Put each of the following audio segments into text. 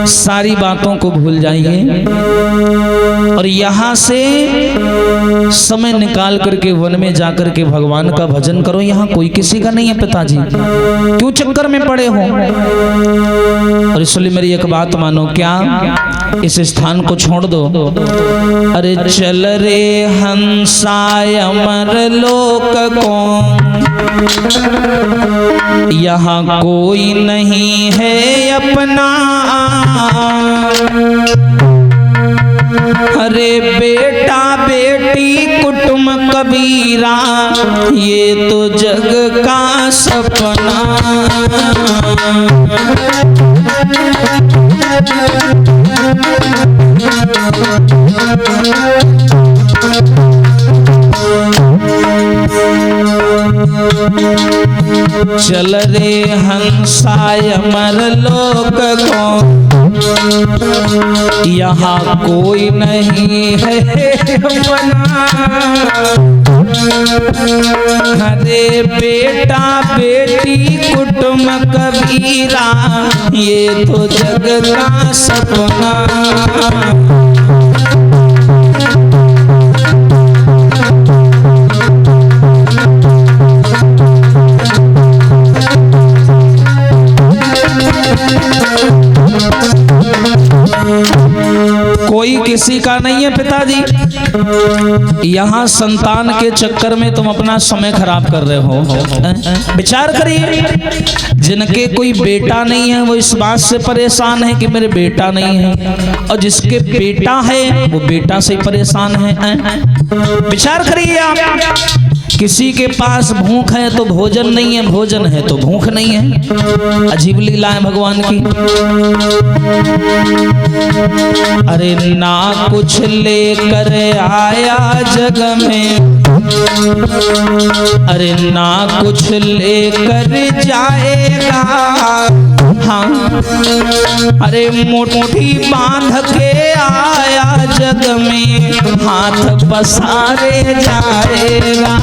सारी बातों को भूल जाइए और यहाँ से समय निकाल करके वन में जाकर के भगवान का भजन करो। यहाँ कोई किसी का नहीं है पिताजी, क्यों चक्कर में पड़े हो? और इसलिए मेरी एक बात मानो, क्या इस स्थान को छोड़ दो? अरे चल रे हंसाय अमर लोक को, यहाँ कोई नहीं है अपना। अरे बेटा बेटी कुटुंब कबीरा, ये तो जग का सपना। चल रे हंसाय अमर लोक को, यहाँ कोई नहीं है अपना। अरे बेटा बेटी कुटुंब कबीरा, ये तो जग का सपना। कोई किसी का नहीं है पिताजी। यहाँ संतान के चक्कर में तुम अपना समय खराब कर रहे हो। विचार करिए, जिनके कोई बेटा नहीं है वो इस बात से परेशान है कि मेरे बेटा नहीं है, और जिसके बेटा है वो बेटा से परेशान है। विचार करिए आप, किसी के पास भूख है तो भोजन नहीं है, भोजन है तो भूख नहीं है। अजीब लीला है भगवान की। अरे ना कुछ लेकर आया जग में, अरे ना कुछ लेकर जाएगा। हाँ, अरे मुट्ठी बांध के आया जग में, हाथ पसारे जाएगा।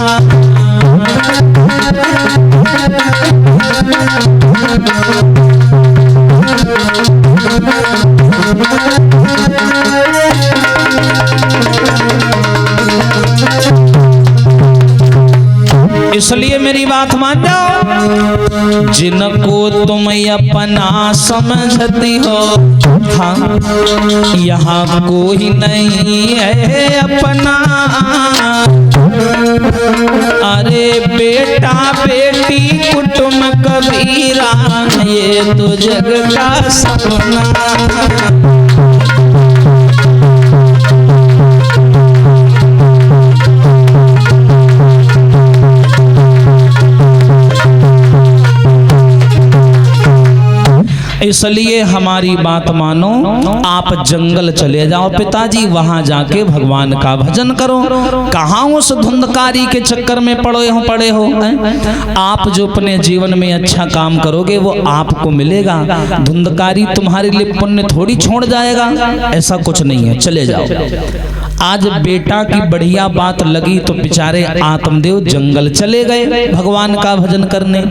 इसलिए मेरी बात मान जाओ, जिनको तुम अपना समझती हो, हाँ, यहाँ कोई नहीं है अपना। अरे बेटा बेटी कुटुंब कबीरा, ये तो जग का सपना। इसलिए हमारी बात मानो, आप जंगल चले जाओ पिताजी, वहां जाके भगवान का भजन करो। कहाँ उस धुंधकारी के चक्कर में पड़े हो। आप जो अपने जीवन में अच्छा काम करोगे वो आपको मिलेगा। धुंधकारी तुम्हारे लिए पुण्य थोड़ी छोड़ जाएगा, ऐसा कुछ नहीं है। चले जाओ। आज बेटा की बढ़िया बात लगी तो बेचारे आत्मदेव जंगल चले गए भगवान का भजन करने।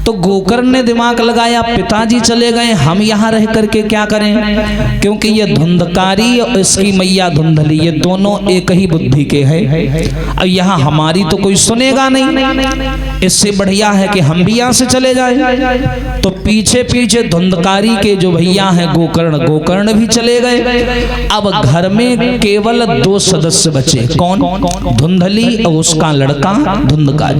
तो गोकर्ण ने दिमाग लगाया, पिताजी चले गए, हम यहाँ रह करके क्या करें? क्योंकि ये धुंधकारी और इसकी मैया धुंधली, ये दोनों एक ही बुद्धि के हैं। अब यहाँ हमारी तो कोई सुनेगा नहीं, इससे बढ़िया है कि हम भी यहाँ से चले जाए। तो पीछे पीछे धुंधकारी के जो भैया हैं गोकर्ण भी चले गए। अब घर में केवल 2 सदस्य बचे। कौन? धुंधली और उसका लड़का धुंधकारी।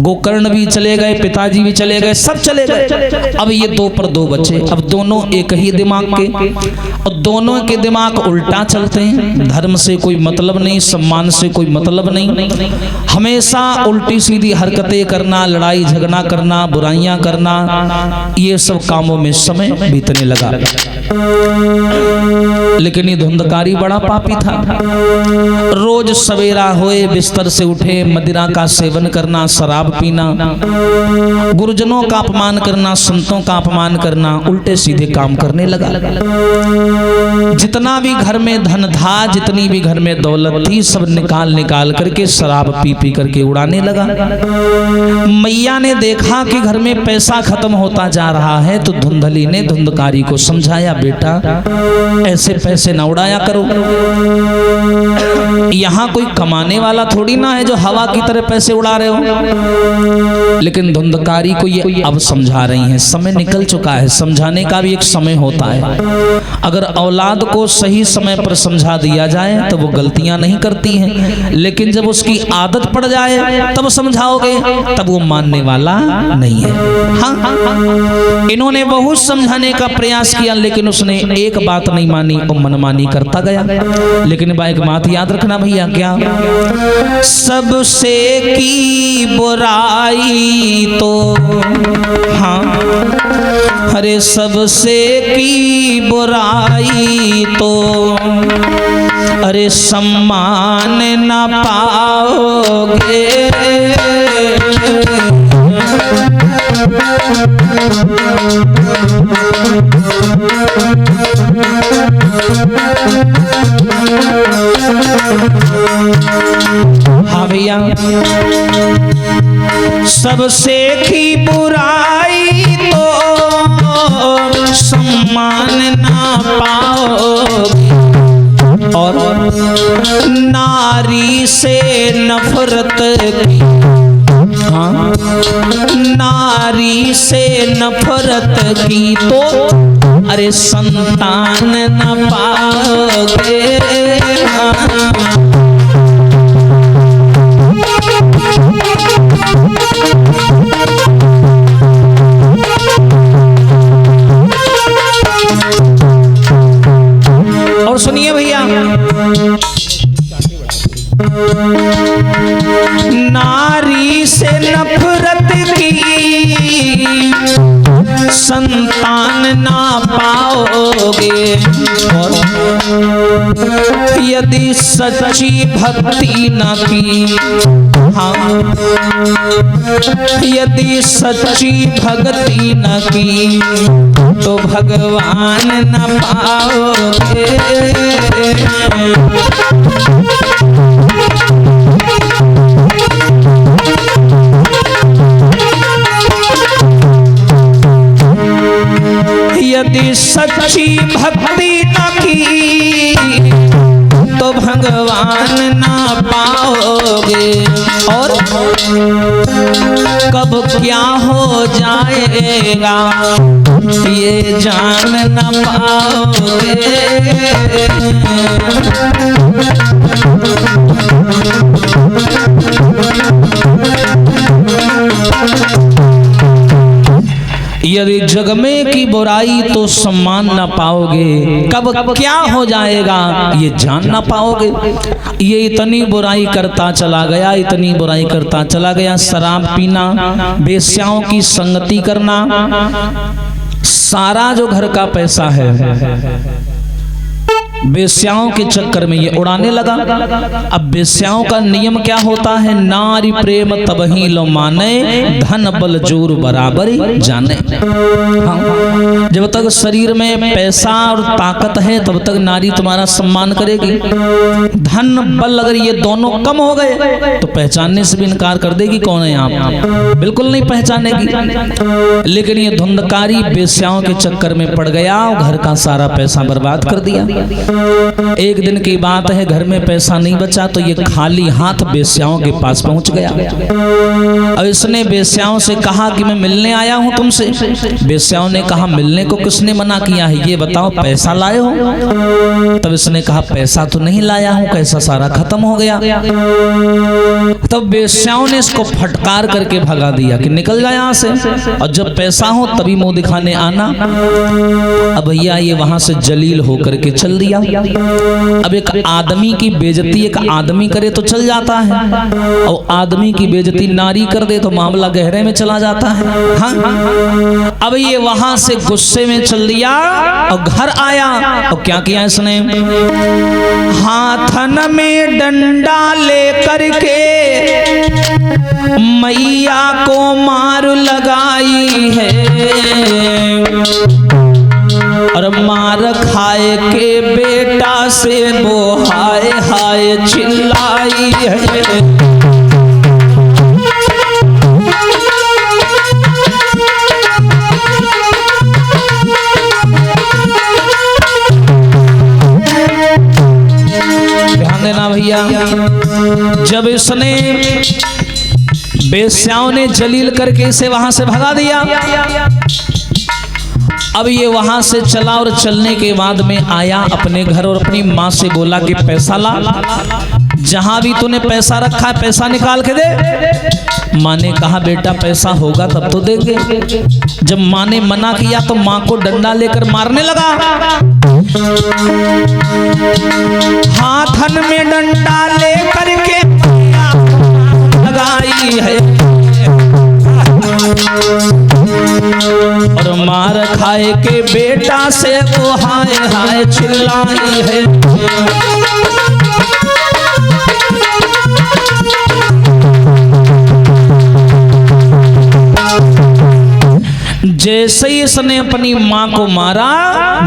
गोकर्ण भी चले गए, पिताजी भी चले गए, सब चले गए। अब ये 2 पर 2 बचे। अब दोनों एक ही दिमाग के, और दोनों के दिमाग उल्टा चलते हैं। धर्म से कोई मतलब नहीं, सम्मान से कोई मतलब नहीं, हमेशा उल्टी सीधी हरकतें करना, लड़ाई झगड़ा करना, बुराइयां करना, ये सब कामों में समय बीतने लगा। लेकिन ये धुंधकारी बड़ा पापी था। रोज सवेरा होए बिस्तर से उठे, मदिरा का सेवन करना, शराब पीना, गुरुजनों का अपमान करना, संतों का अपमान करना, उल्टे सीधे काम करने लगा। जितना भी घर में धन था, जितनी भी घर में दौलत थी, सब निकाल निकाल करके शराब पी पी करके उड़ाने लगा। मैया ने देखा कि घर में पैसा खत्म होता जा रहा है, तो धुंधली ने धुंधकारी को समझाया, बेटा ऐसे पैसे न उड़ाया करो, यहाँ कोई कमाने वाला थोड़ी ना है जो हवा की तरह पैसे उड़ा रहे हो। लेकिन धुंधकारी को ये अब समझा रही हैं, समय निकल चुका है, समझाने का भी एक समय होता है। अगर औलाद को सही समय पर समझा दिया जाए तो वो गलतियां नहीं करती हैं, लेकिन जब उसकी आदत पड़ जाए तब समझाओगे तब वो मानने वाला नहीं है। हाँ, इन्होंने बहुत समझाने का प्रयास किया, लेकिन उसने एक बात नहीं मानी और मनमानी करता गया। लेकिन एक बात याद रखना भैया, क्या सबसे की बुराई तो, हाँ अरे सबसे की बुराई तो अरे सम्मान न पाओगे। हाँ भैया, सबसे की बुराई तो सम्मान ना पाओगे, और नारी से नफरत की, हाँ नारी से नफरत की तो अरे संतान न पाओगे। और सुनिए भैया, नारी से नफरत की संतान ना पाओगे, और यदि सच्ची भक्ति न की, हाँ यदि सच्ची भक्ति न की तो भगवान न पाओगे। यदि सच्ची भक्ति न की तो भगवान ना पाओगे, और कब क्या हो जाएगा ये जान न पाओगे। यदि जग में की बुराई तो सम्मान ना पाओगे, कब क्या हो जाएगा ये जान ना पाओगे। ये इतनी बुराई करता चला गया, इतनी बुराई करता चला गया। शराब पीना, वेश्याओं की संगति करना, सारा जो घर का पैसा है वेश्याओं के चक्कर में ये उड़ाने लगा। अब वेश्याओं का नियम क्या होता है, नारी प्रेम तबही लो माने, धन बल जोर बराबर जाने। हाँ, जब तक शरीर में पैसा और ताकत है तब तक नारी तुम्हारा सम्मान करेगी। धन बल अगर ये दोनों कम हो गए तो पहचानने से भी इनकार कर देगी कौन है आप, बिल्कुल नहीं पहचानेगी। लेकिन ये धुंधकारी वेश्याओं के चक्कर में पड़ गया और घर का सारा पैसा बर्बाद कर दिया। एक दिन की बात है, घर में पैसा नहीं बचा तो ये खाली हाथ वेश्याओं के पास पहुंच गया और इसने वेश्याओं से कहा कि मैं मिलने आया हूं तुमसे। वेश्याओं ने कहा मिलने को किसने मना किया है, ये बताओ पैसा लाए हो? तब इसने कहा पैसा तो नहीं लाया हूं, पैसा सारा खत्म हो गया। तब वेश्याओं ने इसको फटकार करके भगा दिया कि निकल जा यहां से, और जब पैसा हो तभी मुंह दिखाने आना। अब भैया ये वहां से जलील होकर के चल दिया। अब एक आदमी की बेइज्जती एक आदमी करे तो चल जाता है, और आदमी की बेइज्जती नारी कर दे तो मामला गहरे में चला जाता है। हाँ? अब ये वहां से गुस्से में चल दिया और घर आया, और क्या किया इसने, हाथन में डंडा लेकर के मैया को मार लगाई है, और मार खाए के बेटा से वो हाय हाय चिल्लाई है। ध्यान देना भैया, जब इसने बेस्याओं ने जलील करके इसे वहां से भगा दिया, अब ये वहां से चला और चलने के बाद में आया अपने घर और अपनी माँ से बोला कि पैसा ला, जहां भी तूने पैसा रखा है पैसा निकाल के दे। माँ ने कहा बेटा पैसा होगा तब तो देंगे। जब माँ ने मना किया तो माँ को डंडा लेकर मारने लगा। हाथन में डंडा लेकर के लगाई है, और मार खाए के बेटा से वो हाय हाय चिल्लाई है। जैसे ही इसने अपनी माँ को मारा,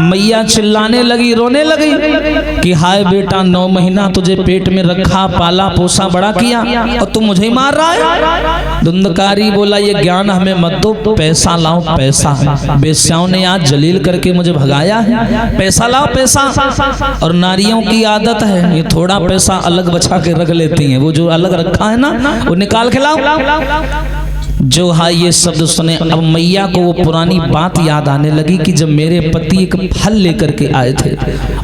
मैया चिल्लाने लगी, रोने लगी कि हाय बेटा 9 महीना तुझे पेट में रखा, पाला पोसा बड़ा किया, और तू मुझे ही मार रहा है। धुंधकारी बोला ये ज्ञान हमें मत दो, पैसा लाओ पैसा। बेस्याओं ने आज जलील करके मुझे भगाया है, पैसा लाओ पैसा। और नारियों की आदत है ये थोड़ा पैसा अलग बचा के रख लेती हैं, वो जो अलग रखा है ना वो निकाल के लाओ। जो हाँ ये शब्द सुने, अब मैया को वो पुरानी बात याद आने लगी कि जब मेरे पति एक फल लेकर के आए थे,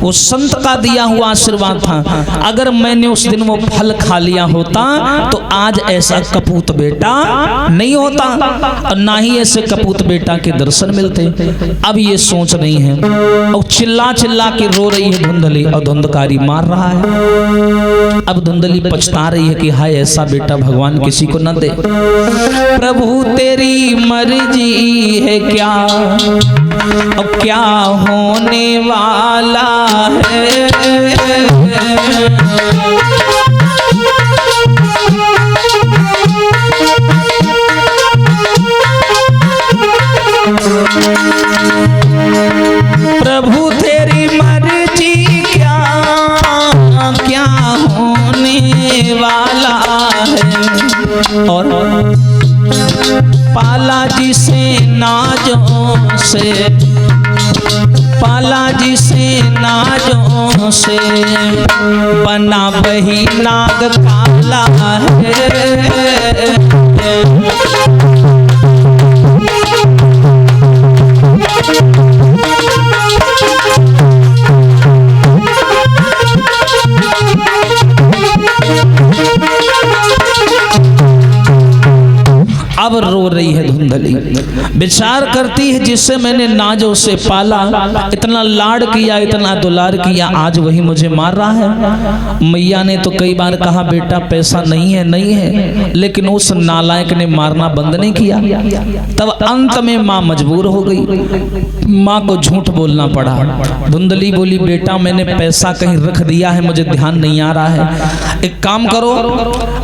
वो संत का दिया हुआ आशीर्वाद था, अगर मैंने उस दिन वो फल खा लिया होता तो आज ऐसा कपूत बेटा नहीं होता, और ना ही ऐसे कपूत बेटा के दर्शन मिलते। अब ये सोच रही है और चिल्ला चिल्ला के रो रही है धुंधली, और धुंधकारी मार रहा है। अब धुंधली पछता रही है कि हाय ऐसा बेटा भगवान किसी को न दे। प्रभु तेरी मर्जी है क्या, अब क्या होने वाला है। प्रभु तेरी मर्जी क्या, क्या होने वाला है। और पाला जी से नाजों से, पाला जी से नाजों से, बना वही नाग काला है। अब रो रही है धुंधली, विचार करती है जिससे मैंने नाजों से पाला, इतना लाड किया, इतना दुलार किया, आज वही मुझे मार रहा है। मैया ने तो कई बार कहा बेटा पैसा नहीं है नहीं है, लेकिन उस नालायक ने मारना बंद नहीं किया। तब अंत में माँ मजबूर हो गई, माँ को झूठ बोलना पड़ा। धुंधली बोली बेटा मैंने पैसा कहीं रख दिया है, मुझे ध्यान नहीं आ रहा है, एक काम करो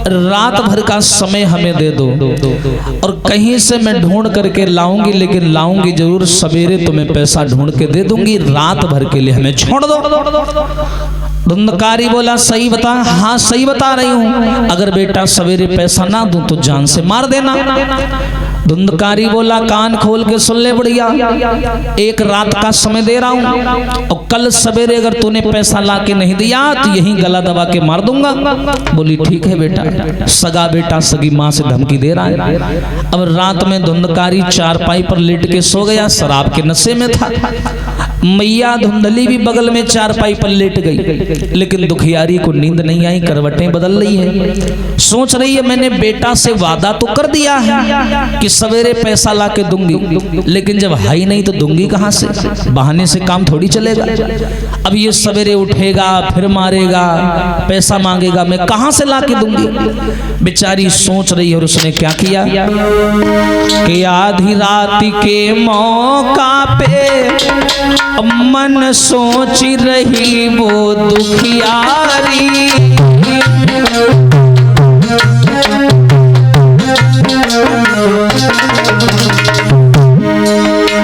रात भर का समय हमें दे दो, और कहीं से मैं ढूंढ करके लाऊंगी, लेकिन लाऊंगी जरूर, सवेरे तुम्हें पैसा ढूंढ के दे दूंगी, रात भर के लिए हमें छोड़ दो। धुंधकारी बोला सही बता, हाँ सही बता रही हूँ, अगर बेटा सवेरे पैसा ना दूं तो जान से मार देना। धुंधकारी बोला कान खोल के सुन ले बढ़िया, एक रात का समय दे रहा हूँ, और कल सवेरे अगर तूने पैसा ला के नहीं दिया तो यही गला दबा के मार दूंगा। बोली ठीक है बेटा। सगा बेटा सगी माँ से धमकी दे रहा है। अब रात में धुंधकारी चारपाई पर लेट के सो गया, शराब के नशे में था। मैया धुंधली भी बगल में चारपाई पर लेट गई, लेकिन दुखियारी को नींद नहीं आई, करवटें बदल रही है। सोच रही है मैंने बेटा से वादा तो कर दिया है कि सवेरे पैसा ला के दूंगी, लेकिन जब है ही नहीं तो दूंगी कहाँ से, बहाने से काम थोड़ी चलेगा। अब ये सवेरे उठेगा फिर मारेगा, पैसा मांगेगा, मैं कहाँ से ला के दूंगी। बेचारी सोच रही है और उसने क्या किया कि आधी रात के मौका पे मन सोच रही वो दुखियारी,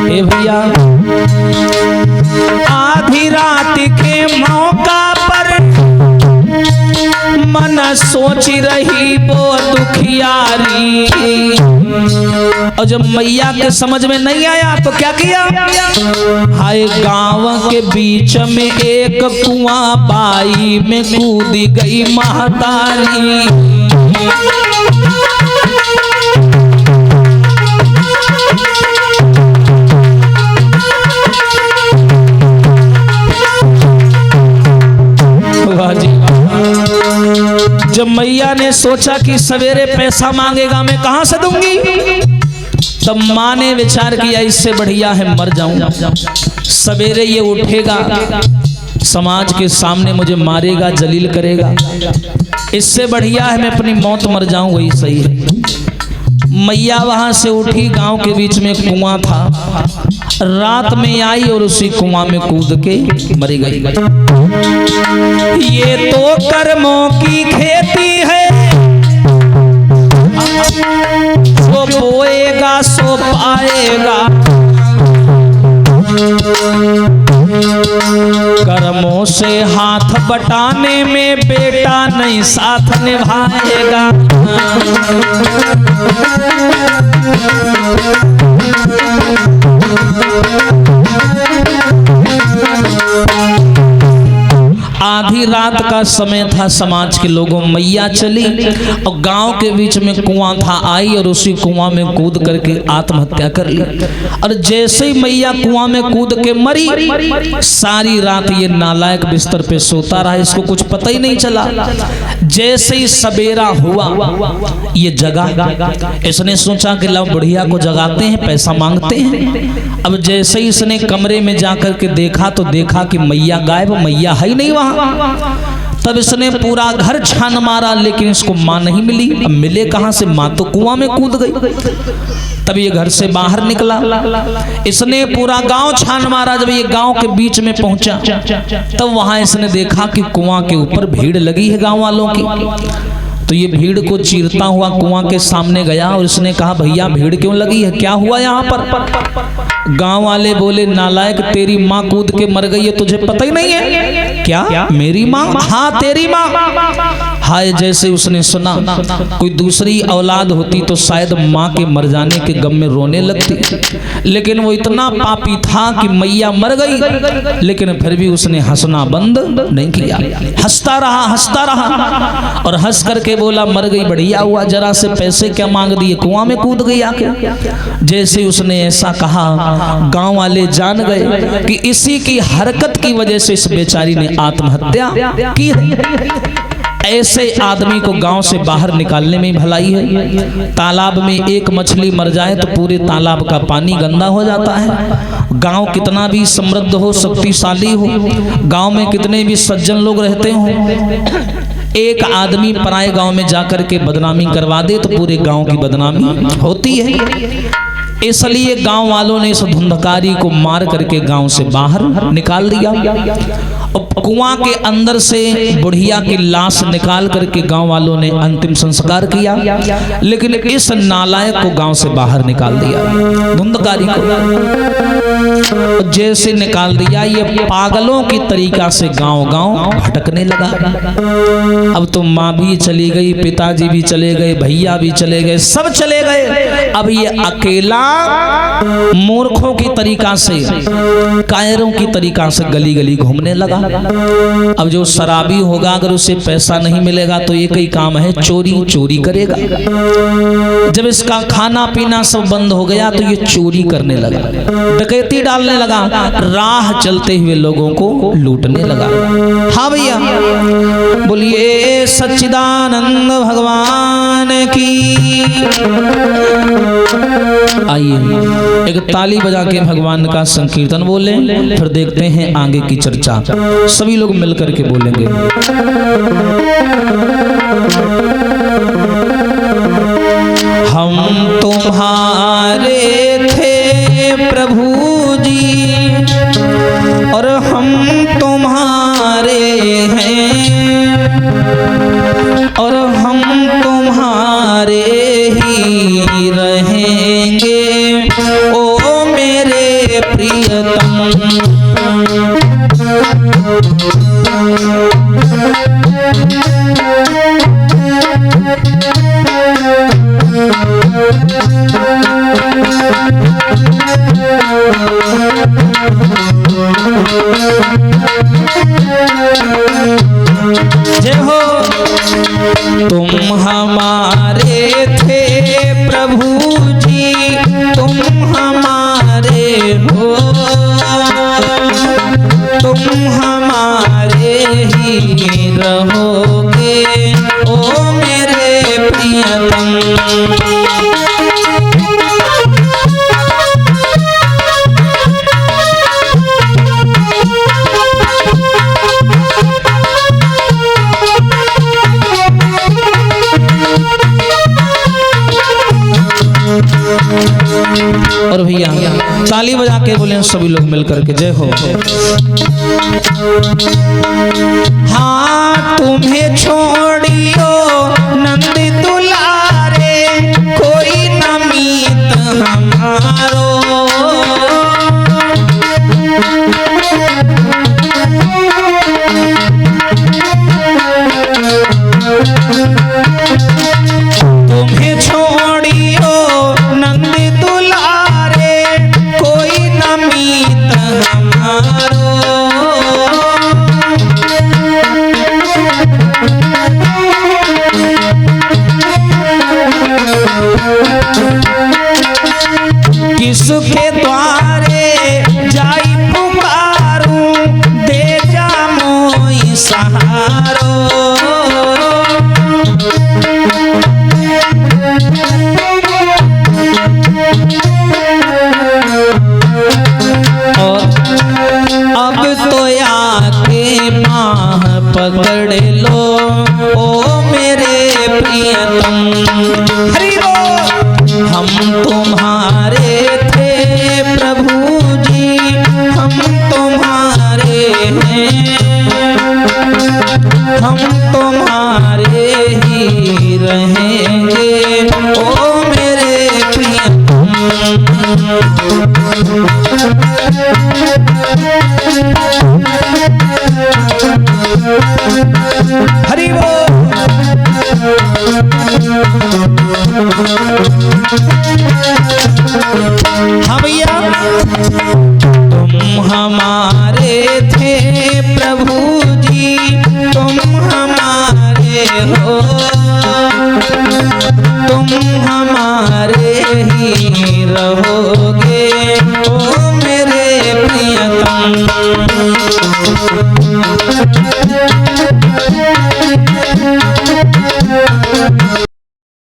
ए भैया आधी रात के मौका पर मन सोच रही वो दुखियारी। और जब मैया के समझ में नहीं आया तो क्या किया, हाय गांव के बीच में एक कुआं बाई में कूद गई महतारी। जब मैया ने सोचा कि सवेरे पैसा मांगेगा मैं कहां से दूंगी, तब माँ ने विचार किया इससे बढ़िया है मर जाऊं। सवेरे ये उठेगा समाज के सामने मुझे मारेगा जलील करेगा, इससे बढ़िया है मैं अपनी मौत मर जाऊं, वही सही है। मैया वहां से उठी, गांव के बीच में कुआं था, रात में आई और उसी कुआं में कूद के मरी गई। ये तो कर्मों की खेती है, जो बोएगा सो पाएगा, कर्मों से हाथ बटाने में बेटा नहीं साथ निभाएगा। आधी रात का समय था, समाज के लोगों मैया चली और गांव के बीच में कुआं था, आई और उसी कुआं में कूद करके आत्महत्या कर ली। और जैसे ही मैया कुआं में कूद के मरी, सारी रात ये नालायक बिस्तर पे सोता रहा, इसको कुछ पता ही नहीं चला। जैसे ही सवेरा हुआ ये जगा, इसने सोचा कि लो बुढ़िया को जगाते हैं, पैसा मांगते हैं। अब जैसे ही इसने कमरे में जाकर के देखा तो देखा कि मैया गायब, मैया है ही नहीं वहां। तब इसने पूरा घर छान मारा, लेकिन इसको माँ नहीं मिली। अब मिले कहां से, माँ तो कुआं में कूद गई। तब ये घर से बाहर निकला, इसने पूरा गांव छान मारा। जब ये गांव के बीच में पहुंचा तब वहां इसने देखा कि कुआं के ऊपर भीड़ लगी है गांव वालों की। तो ये भीड़ को चीरता हुआ कुआं के सामने गया और इसने कहा भैया भीड़ क्यों लगी है, क्या हुआ यहाँ पर। गांव वाले बोले नालायक तेरी माँ कूद के मर गई है, तुझे पता ही नहीं है क्या, मेरी माँ, हाँ तेरी माँ। हाय जैसे उसने सुना कोई दूसरी औलाद होती तो शायद माँ के मर जाने के गम में रोने लगती, लेकिन वो इतना पापी था कि मैया मर गई, लेकिन फिर भी उसने हंसना बंद नहीं किया, हंसता रहा और हंस करके बोला मर गई बढ़िया हुआ, जरा से पैसे क्या मांग दिए, कुआं में कूद गई आके। जैसे उसने ऐसा कहा गांव वाले जान गए कि इसी की हरकत की वजह से इस बेचारी ने आत्महत्या की है। ऐसे आदमी को गांव से बाहर निकालने में भलाई है। तालाब में एक मछली मर जाए तो पूरे तालाब का पानी गंदा हो जाता है। गांव कितना भी समृद्ध हो, शक्तिशाली हो, गांव में कितने भी सज्जन लोग रहते हो, एक आदमी पराए गांव में जाकर के बदनामी करवा दे तो पूरे गांव की बदनामी होती है। इसलिए गांव वालों ने इस धुंधकारी को मार करके गांव से बाहर निकाल दिया और कुआं के अंदर से बुढ़िया की लाश निकाल करके गांव वालों ने अंतिम संस्कार किया, लेकिन इस नालायक को गांव से बाहर निकाल दिया। धुंधकारी को जैसे निकाल दिया, ये पागलों की तरीका से गांव गांव भटकने लगा। अब तो माँ भी चली गई, पिताजी भी चले गए, भैया भी चले गए, सब चले गए। अब ये अकेला मूर्खों की तरीका से, कायरों की तरीका से गली गली घूमने लगा। अब जो शराबी होगा अगर उसे पैसा नहीं मिलेगा तो एक ही काम है, चोरी चोरी करेगा। जब इसका खाना पीना सब बंद हो गया तो ये चोरी करने लगा, डकैती डालने लगा, राह चलते हुए लोगों को लूटने लगा। हाँ भैया, बोलिए सच्चिदानंद भगवान की। आइए एक ताली बजा के भगवान का संकीर्तन बोले, फिर देखते हैं आगे की चर्चा। सभी लोग मिलकर के बोलेंगे। हम तुम्हारे थे प्रभु जी और हम तुम्हारे हैं और हम तुम्हारे ही रहेंगे ओ मेरे प्रियतम। जय हो। तुम हमारे थे प्रभु जी, तुम हमारे हो, तुम हमारे ही रहोगे ओ मेरे प्रियतम। और भैया ताली बजा के बोले सभी लोग मिलकर के, जय हो। हाँ तुम्हें छोड़ियो नंद दुलारे, कोई न मीत हमारो। तुम्हें छोड़ियो नंद दुलारे, कोई न मीत हमारो। किसके द्वारे जाई पुकारूं, दे जा मोई सहारो। अब तो आके बाह पकड़ लो ओ मेरे प्रियतम। हरि बोल। हम तुम्हारे थे प्रभु जी, हम तुम्हारे हैं, हम तुम्हारे ही रहेंगे ओ मेरे प्रियतम। हरि बोल।